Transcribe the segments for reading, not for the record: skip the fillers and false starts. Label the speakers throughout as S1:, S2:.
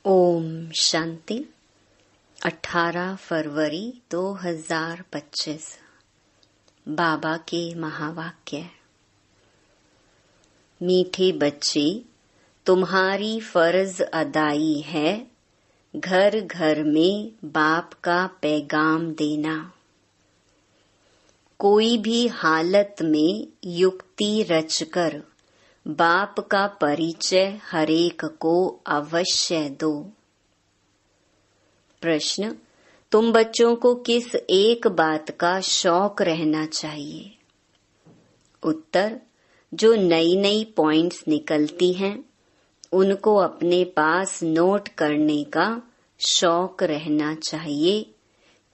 S1: ओम शांति। 18 फरवरी 2025 बाबा के महावाक्य। मीठे बच्चे, तुम्हारी फर्ज अदाई है घर घर में बाप का पैगाम देना। कोई भी हालत में युक्ति रचकर बाप का परिचय हरेक को अवश्य दो। प्रश्न: तुम बच्चों को किस एक बात का शौक रहना चाहिए? उत्तर: जो नई नई पॉइंट्स निकलती हैं उनको अपने पास नोट करने का शौक रहना चाहिए,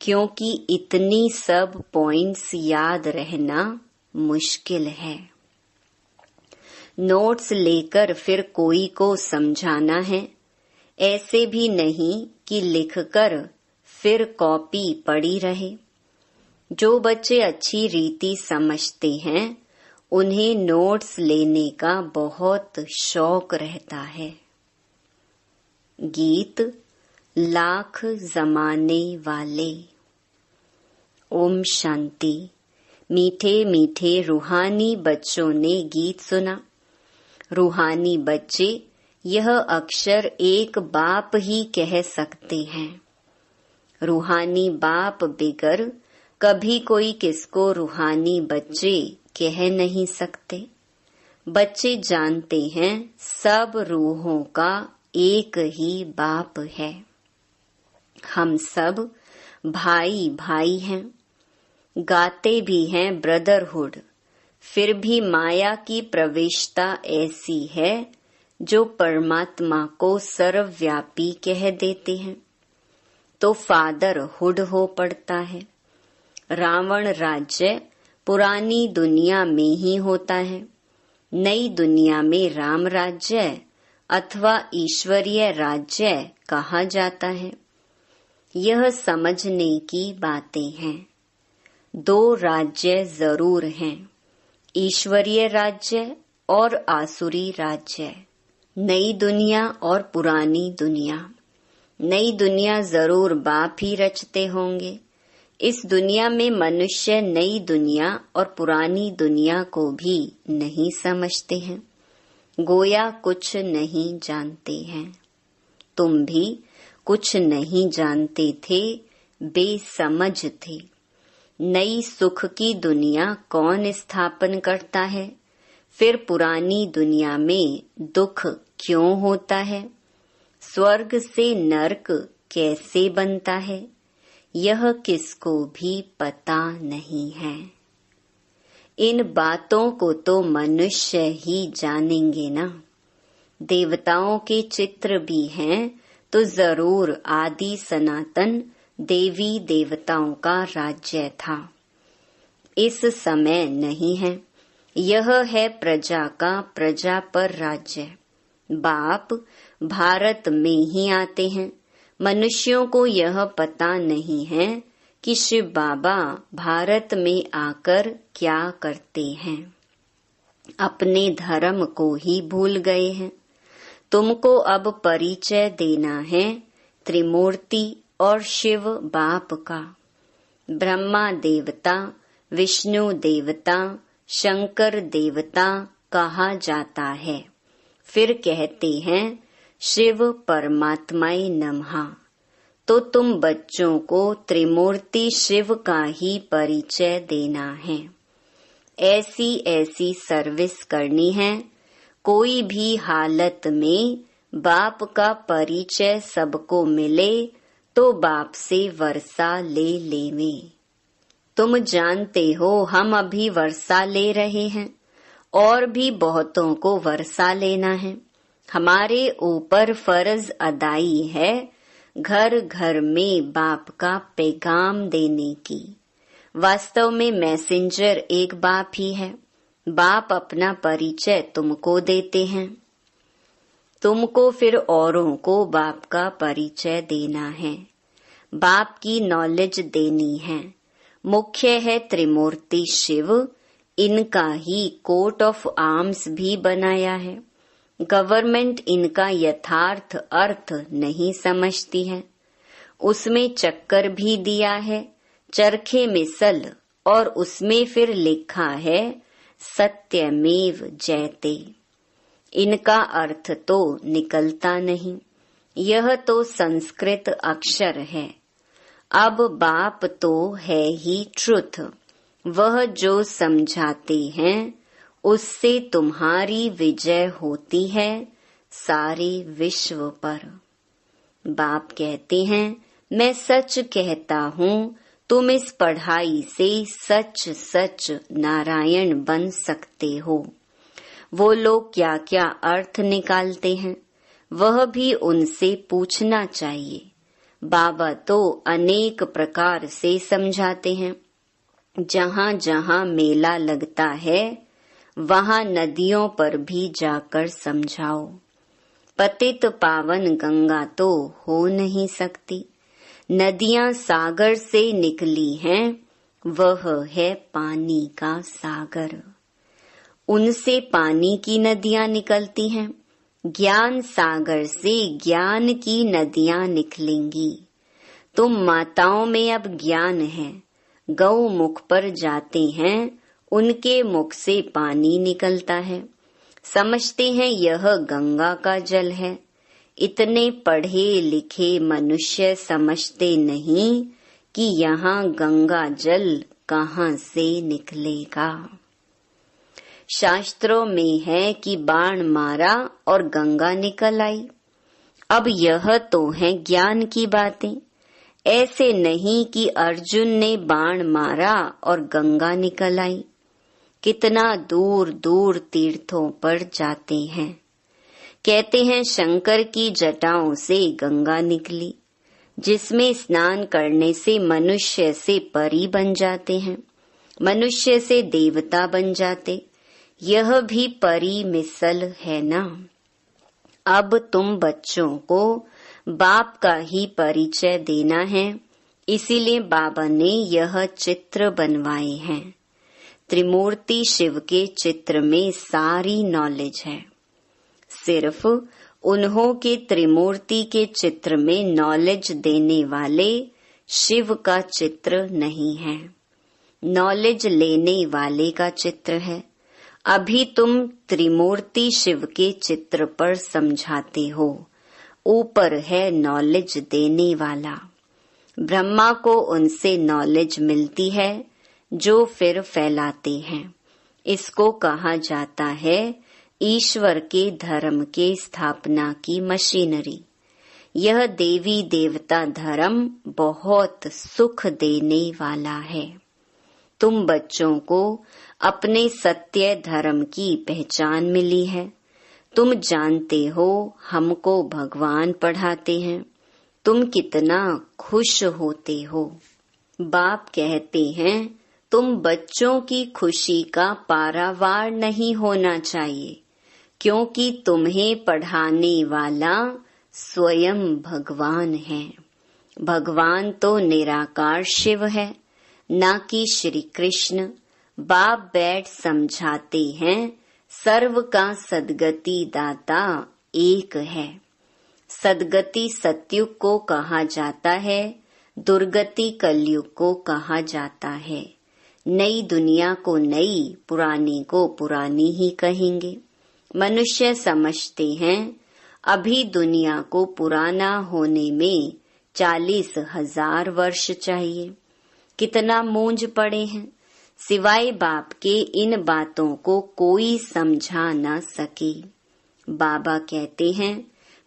S1: क्योंकि इतनी सब पॉइंट्स याद रहना मुश्किल है। नोट्स लेकर फिर कोई को समझाना है, ऐसे भी नहीं कि लिखकर फिर कॉपी पड़ी रहे। जो बच्चे अच्छी रीति समझते हैं उन्हें नोट्स लेने का बहुत शौक रहता है। गीत लाख जमाने वाले। ओम शांति। मीठे मीठे रूहानी बच्चों ने गीत सुना। रूहानी बच्चे यह अक्षर एक बाप ही कह सकते हैं। रूहानी बाप बिगर कभी कोई किसको रूहानी बच्चे कह नहीं सकते। बच्चे जानते हैं सब रूहों का एक ही बाप है। हम सब भाई भाई हैं, गाते भी हैं ब्रदरहुड। फिर भी माया की प्रविष्टता ऐसी है जो परमात्मा को सर्वव्यापी कह देते हैं, तो फादरहुड हो पड़ता है। रावण राज्य पुरानी दुनिया में ही होता है, नई दुनिया में राम राज्य अथवा ईश्वरीय राज्य कहा जाता है। यह समझने की बातें हैं। दो राज्य जरूर हैं, ईश्वरीय राज्य और आसुरी राज्य, नई दुनिया और पुरानी दुनिया। नई दुनिया जरूर बाप ही रचते होंगे। इस दुनिया में मनुष्य नई दुनिया और पुरानी दुनिया को भी नहीं समझते हैं, गोया कुछ नहीं जानते हैं। तुम भी कुछ नहीं जानते थे, बेसमझ थे। नई सुख की दुनिया कौन स्थापन करता है? फिर पुरानी दुनिया में दुख क्यों होता है? स्वर्ग से नरक कैसे बनता है? यह किसको भी पता नहीं है। इन बातों को तो मनुष्य ही जानेंगे ना। देवताओं के चित्र भी हैं तो जरूर आदि सनातन देवी देवताओं का राज्य था। इस समय नहीं है। यह है प्रजा का प्रजा पर राज्य। बाप भारत में ही आते हैं। मनुष्यों को यह पता नहीं है कि शिव बाबा भारत में आकर क्या करते हैं। अपने धर्म को ही भूल गए हैं। तुमको अब परिचय देना है त्रिमूर्ति और शिव बाप का। ब्रह्मा देवता, विष्णु देवता, शंकर देवता कहा जाता है। फिर कहते हैं शिव परमात्माय नमः। तो तुम बच्चों को त्रिमूर्ति शिव का ही परिचय देना है। ऐसी ऐसी सर्विस करनी है। कोई भी हालत में बाप का परिचय सबको मिले तो बाप से वर्षा ले लेवे। तुम जानते हो हम अभी वर्षा ले रहे हैं और भी बहुतों को वर्षा लेना है। हमारे ऊपर फर्ज अदाई है घर घर में बाप का पैगाम देने की। वास्तव में मैसेंजर एक बाप ही है। बाप अपना परिचय तुमको देते हैं। तुमको फिर औरों को बाप का परिचय देना है, बाप की नॉलेज देनी है। मुख्य है त्रिमूर्ति शिव। इनका ही कोट ऑफ आर्म्स भी बनाया है। गवर्नमेंट इनका यथार्थ अर्थ नहीं समझती है। उसमें चक्कर भी दिया है, चरखे में सल, और उसमें फिर लिखा है सत्यमेव जयते। इनका अर्थ तो निकलता नहीं। यह तो संस्कृत अक्षर है। अब बाप तो है ही ट्रुथ। वह जो समझाते हैं उससे तुम्हारी विजय होती है सारे विश्व पर। बाप कहते हैं मैं सच कहता हूँ, तुम इस पढ़ाई से सच सच नारायण बन सकते हो। वो लोग क्या क्या अर्थ निकालते हैं वह भी उनसे पूछना चाहिए। बाबा तो अनेक प्रकार से समझाते हैं। जहाँ जहाँ मेला लगता है वहाँ नदियों पर भी जाकर समझाओ। पतित पावन गंगा तो हो नहीं सकती। नदियाँ सागर से निकली हैं, वह है पानी का सागर। उनसे पानी की नदियाँ निकलती हैं। ज्ञान सागर से ज्ञान की नदियाँ निकलेंगी। तुम माताओं में अब ज्ञान है। गौ मुख पर जाते हैं, उनके मुख से पानी निकलता है। समझते हैं यह गंगा का जल है। इतने पढ़े लिखे मनुष्य समझते नहीं कि यहाँ गंगा जल कहाँ से निकलेगा। शास्त्रों में है कि बाण मारा और गंगा निकल आई। अब यह तो है ज्ञान की बातें। ऐसे नहीं कि अर्जुन ने बाण मारा और गंगा निकल आई। कितना दूर दूर तीर्थों पर जाते हैं। कहते हैं शंकर की जटाओं से गंगा निकली, जिसमें स्नान करने से मनुष्य से परी बन जाते हैं, मनुष्य से देवता बन जाते। यह भी परी मिसल है ना। अब तुम बच्चों को बाप का ही परिचय देना है, इसीलिए बाबा ने यह चित्र बनवाए हैं। त्रिमूर्ति शिव के चित्र में सारी नॉलेज है। सिर्फ उन्हों के त्रिमूर्ति के चित्र में नॉलेज देने वाले शिव का चित्र नहीं है, नॉलेज लेने वाले का चित्र है। अभी तुम त्रिमूर्ति शिव के चित्र पर समझाते हो, ऊपर है नॉलेज देने वाला। ब्रह्मा को उनसे नॉलेज मिलती है जो फिर फैलाते हैं। इसको कहा जाता है ईश्वर के धर्म के स्थापना की मशीनरी। यह देवी देवता धर्म बहुत सुख देने वाला है। तुम बच्चों को अपने सत्य धर्म की पहचान मिली है। तुम जानते हो हमको भगवान पढ़ाते हैं। तुम कितना खुश होते हो। बाप कहते हैं तुम बच्चों की खुशी का पारावार नहीं होना चाहिए, क्योंकि तुम्हें पढ़ाने वाला स्वयं भगवान है। भगवान तो निराकार शिव है, ना कि श्री कृष्ण। बाप बैठ समझाते हैं सर्व का सद्गति दाता एक है। सद्गति सतयुग को कहा जाता है, दुर्गति कलयुग को कहा जाता है। नई दुनिया को नई, पुरानी को पुरानी ही कहेंगे। मनुष्य समझते हैं अभी दुनिया को पुराना होने में 40,000 वर्ष चाहिए। कितना मूंझ पड़े हैं। सिवाय बाप के इन बातों को कोई समझा न सके। बाबा कहते हैं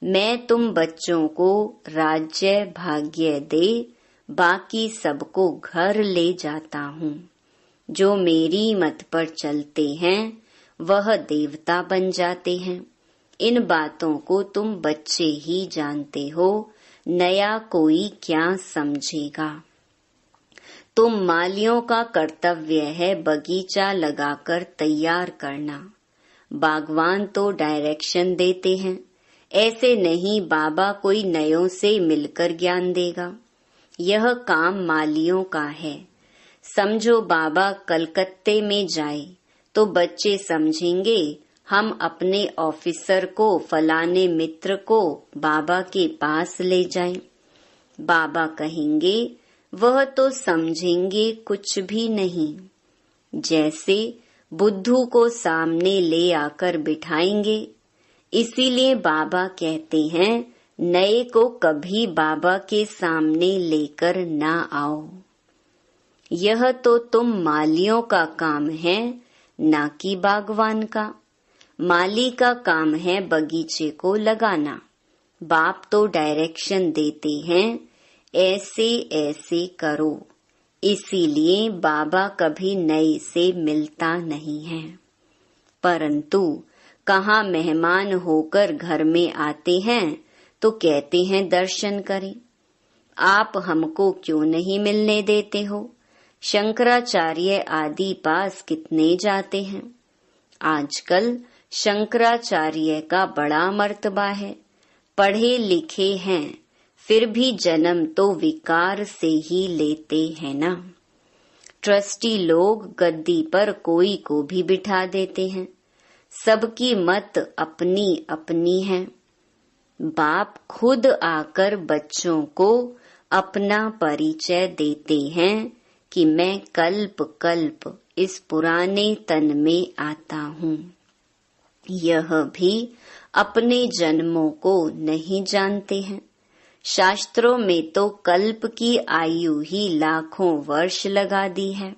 S1: मैं तुम बच्चों को राज्य भाग्य दे, बाकी सबको घर ले जाता हूँ। जो मेरी मत पर चलते हैं वह देवता बन जाते हैं। इन बातों को तुम बच्चे ही जानते हो, नया कोई क्या समझेगा। तुम मालियों का कर्तव्य है बगीचा लगाकर तैयार करना। बागवान तो डायरेक्शन देते हैं। ऐसे नहीं बाबा कोई नयों से मिलकर ज्ञान देगा। यह काम मालियों का है। समझो बाबा कलकत्ते में जाए तो बच्चे समझेंगे हम अपने ऑफिसर को, फलाने मित्र को बाबा के पास ले जाएं। बाबा कहेंगे वह तो समझेंगे कुछ भी नहीं। जैसे बुद्धू को सामने ले आकर बिठाएंगे, इसीलिए बाबा कहते हैं नए को कभी बाबा के सामने लेकर ना आओ। यह तो तुम मालियों का काम है, ना कि बागवान का। माली का काम है बगीचे को लगाना। बाप तो डायरेक्शन देते हैं, ऐसे ऐसे करो। इसीलिए बाबा कभी नए से मिलता नहीं है। परंतु कहाँ मेहमान होकर घर में आते हैं तो कहते हैं दर्शन करें। आप हमको क्यों नहीं मिलने देते हो? शंकराचार्य आदि पास कितने जाते हैं। आजकल शंकराचार्य का बड़ा मर्तबा है। पढ़े लिखे हैं, फिर भी जन्म तो विकार से ही लेते हैं ना। ट्रस्टी लोग गद्दी पर कोई को भी बिठा देते हैं। सबकी मत अपनी अपनी है। बाप खुद आकर बच्चों को अपना परिचय देते हैं कि मैं कल्प कल्प इस पुराने तन में आता हूँ। यह भी अपने जन्मों को नहीं जानते हैं। शास्त्रों में तो कल्प की आयु ही लाखों वर्ष लगा दी है।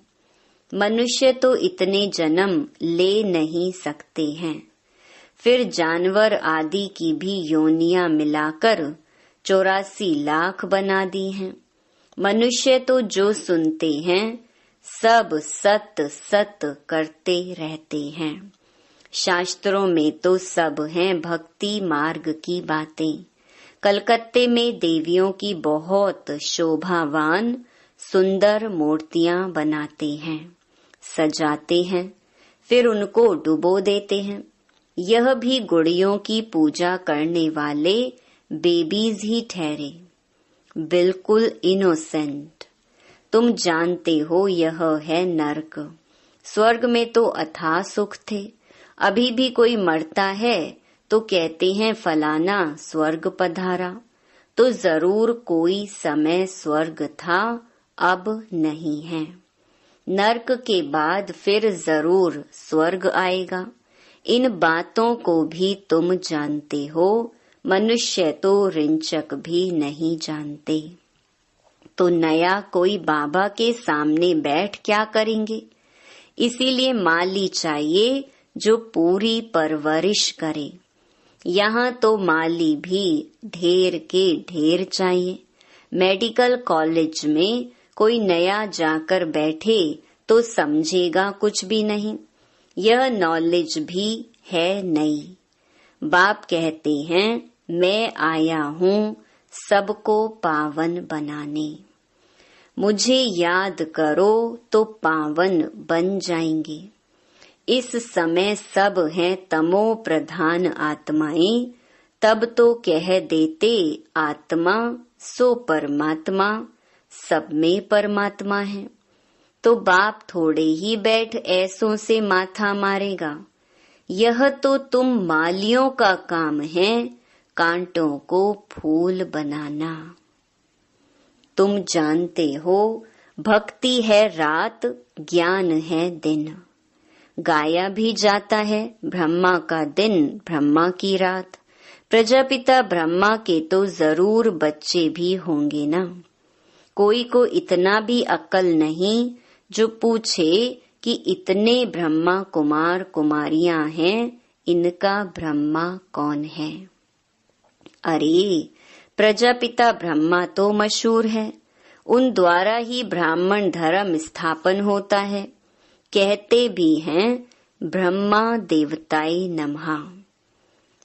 S1: मनुष्य तो इतने जन्म ले नहीं सकते हैं। फिर जानवर आदि की भी योनियां मिलाकर 84 लाख बना दी हैं। मनुष्य तो जो सुनते हैं सब सत सत करते रहते हैं। शास्त्रों में तो सब हैं भक्ति मार्ग की बातें। कलकत्ते में देवियों की बहुत शोभावान सुंदर मूर्तियां बनाते हैं, सजाते हैं, फिर उनको डुबो देते हैं। यह भी गुड़ियों की पूजा करने वाले बेबीज ही ठहरे, बिल्कुल इनोसेंट। तुम जानते हो यह है नरक। स्वर्ग में तो अथाह सुख थे। अभी भी कोई मरता है तो कहते हैं फलाना स्वर्ग पधारा। तो जरूर कोई समय स्वर्ग था, अब नहीं है। नरक के बाद फिर जरूर स्वर्ग आएगा। इन बातों को भी तुम जानते हो, मनुष्य तो रिंचक भी नहीं जानते। तो नया कोई बाबा के सामने बैठ क्या करेंगे? इसीलिए माली चाहिए जो पूरी परवरिश करे। यहाँ तो माली भी ढेर के ढेर चाहिए। मेडिकल कॉलेज में कोई नया जाकर बैठे तो समझेगा कुछ भी नहीं। यह नॉलेज भी है नई। बाप कहते हैं मैं आया हूँ सबको पावन बनाने। मुझे याद करो तो पावन बन जाएंगे। इस समय सब हैं तमो प्रधान आत्माएं, तब तो कह देते आत्मा सो परमात्मा, सब में परमात्मा है। तो बाप थोड़े ही बैठ ऐसों से माथा मारेगा। यह तो तुम मालियों का काम है, कांटों को फूल बनाना। तुम जानते हो भक्ति है रात, ज्ञान है दिन। गाया भी जाता है ब्रह्मा का दिन, ब्रह्मा की रात। प्रजापिता ब्रह्मा के तो जरूर बच्चे भी होंगे ना। कोई को इतना भी अक्ल नहीं जो पूछे कि इतने ब्रह्मा कुमार कुमारियां हैं, इनका ब्रह्मा कौन है? अरे प्रजापिता ब्रह्मा तो मशहूर है। उन द्वारा ही ब्राह्मण धर्म स्थापन होता है। कहते भी हैं ब्रह्मा देवताय नमः।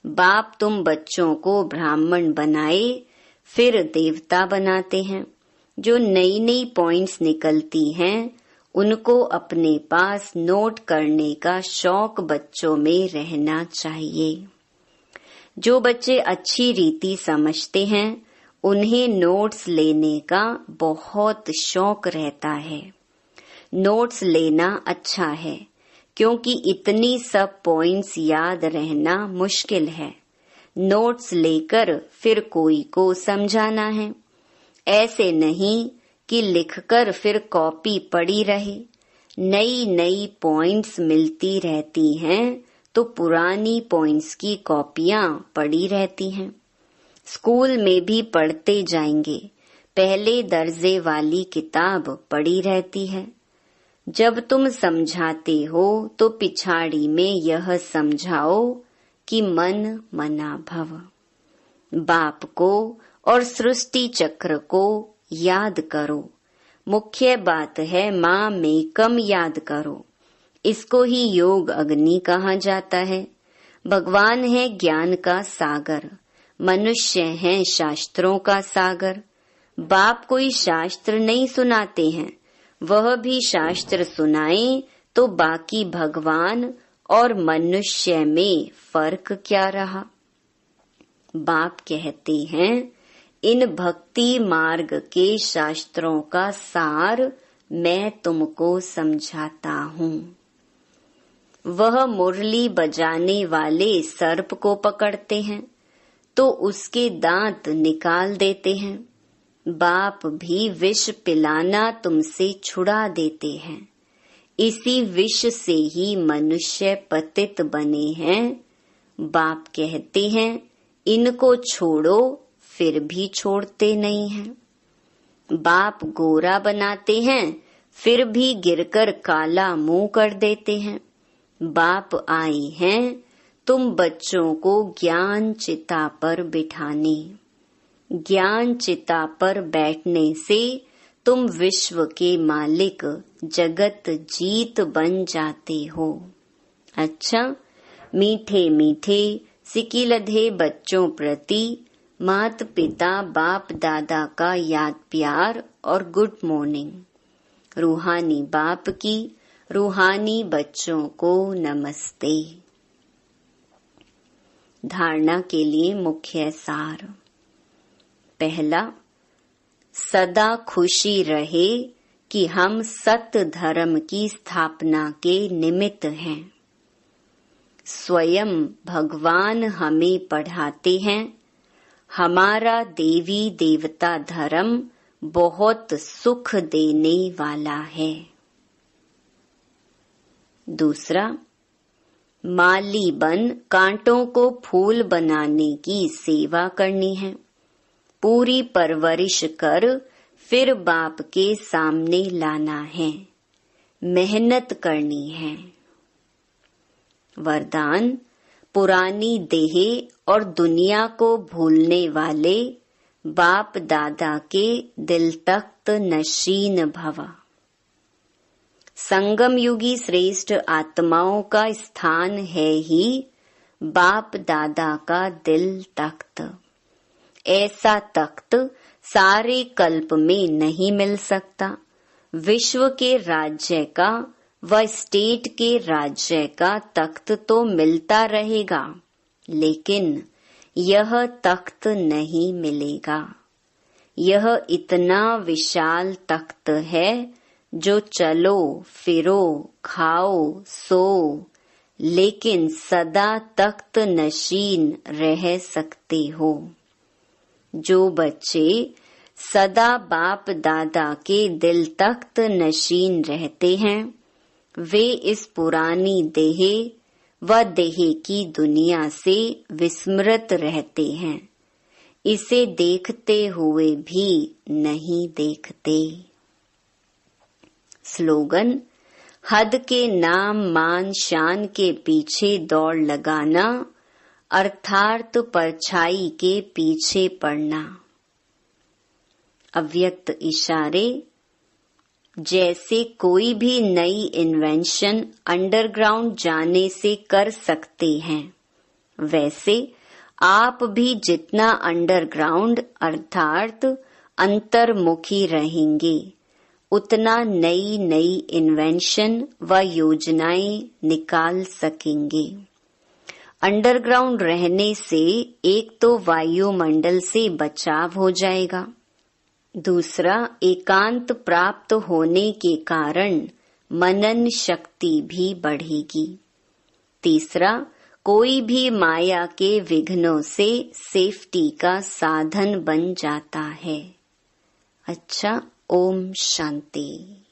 S1: बाप तुम बच्चों को ब्राह्मण बनाए फिर देवता बनाते हैं। जो नई नई पॉइंट्स निकलती हैं उनको अपने पास नोट करने का शौक बच्चों में रहना चाहिए। जो बच्चे अच्छी रीति समझते हैं उन्हें नोट्स लेने का बहुत शौक रहता है। नोट्स लेना अच्छा है क्योंकि इतनी सब पॉइंट्स याद रहना मुश्किल है। नोट्स लेकर फिर कोई को समझाना है। ऐसे नहीं कि लिखकर फिर कॉपी पड़ी रहे। नई नई पॉइंट्स मिलती रहती हैं तो पुरानी पॉइंट्स की कॉपियां पड़ी रहती हैं। स्कूल में भी पढ़ते जाएंगे, पहले दर्जे वाली किताब पड़ी रहती है। जब तुम समझाते हो तो पिछाड़ी में यह समझाओ कि मन मना भव। बाप को और सृष्टि चक्र को याद करो। मुख्य बात है माँ मेकम याद करो। इसको ही योग अग्नि कहा जाता है। भगवान है ज्ञान का सागर, मनुष्य है शास्त्रों का सागर। बाप कोई शास्त्र नहीं सुनाते हैं, वह भी शास्त्र सुनाए तो बाकी भगवान और मनुष्य में फर्क क्या रहा। बाप कहते हैं इन भक्ति मार्ग के शास्त्रों का सार मैं तुमको समझाता हूँ। वह मुरली बजाने वाले सर्प को पकड़ते हैं तो उसके दांत निकाल देते हैं। बाप भी विष पिलाना तुमसे छुड़ा देते हैं। इसी विष से ही मनुष्य पतित बने हैं। बाप कहते हैं इनको छोड़ो, फिर भी छोड़ते नहीं हैं। बाप गोरा बनाते हैं, फिर भी गिरकर काला मुंह कर देते हैं। बाप आए हैं तुम बच्चों को ज्ञान चिता पर बिठाने। ज्ञान चिता पर बैठने से तुम विश्व के मालिक जगत जीत बन जाते हो। अच्छा, मीठे मीठे सिकिलधे बच्चों प्रति मात पिता बाप दादा का याद प्यार और गुड मॉर्निंग। रूहानी बाप की रूहानी बच्चों को नमस्ते। धारणा के लिए मुख्य सार। पहला, सदा खुशी रहे कि हम सत्य धर्म की स्थापना के निमित्त हैं। स्वयं भगवान हमें पढ़ाते हैं हमारा देवी देवता धर्म बहुत सुख देने वाला है। दूसरा, माली बन कांटों को फूल बनाने की सेवा करनी है। पूरी परवरिश कर फिर बाप के सामने लाना है। मेहनत करनी है। वरदान, पुरानी देह और दुनिया को भूलने वाले बाप दादा के दिल तख्त नशीन भवा। संगम युगी श्रेष्ठ आत्माओं का स्थान है ही बाप दादा का दिल तख्त। ऐसा तख्त सारे कल्प में नहीं मिल सकता। विश्व के राज्य का व स्टेट के राज्य का तख्त तो मिलता रहेगा, लेकिन यह तख्त नहीं मिलेगा। यह इतना विशाल तख्त है जो चलो फिरो खाओ सो, लेकिन सदा तख्त नशीन रह सकते हो। जो बच्चे सदा बाप दादा के दिल तख्त नशीन रहते हैं, वे इस पुरानी देह व देह की दुनिया से विस्मृत रहते हैं। इसे देखते हुए भी नहीं देखते। स्लोगन, हद के नाम मान शान के पीछे दौड़ लगाना, अर्थात परछाई के पीछे पड़ना। अव्यक्त इशारे, जैसे कोई भी नई इन्वेंशन अंडरग्राउंड जाने से कर सकते हैं, वैसे आप भी जितना अंडरग्राउंड अर्थात अंतर्मुखी रहेंगे, उतना नई नई इन्वेंशन व योजनाएं निकाल सकेंगे। अंडरग्राउंड रहने से एक तो वायुमंडल से बचाव हो जाएगा, दूसरा एकांत प्राप्त होने के कारण मनन शक्ति भी बढ़ेगी। तीसरा, कोई भी माया के विघ्नों से सेफ्टी का साधन बन जाता है। अच्छा, ओम शांति।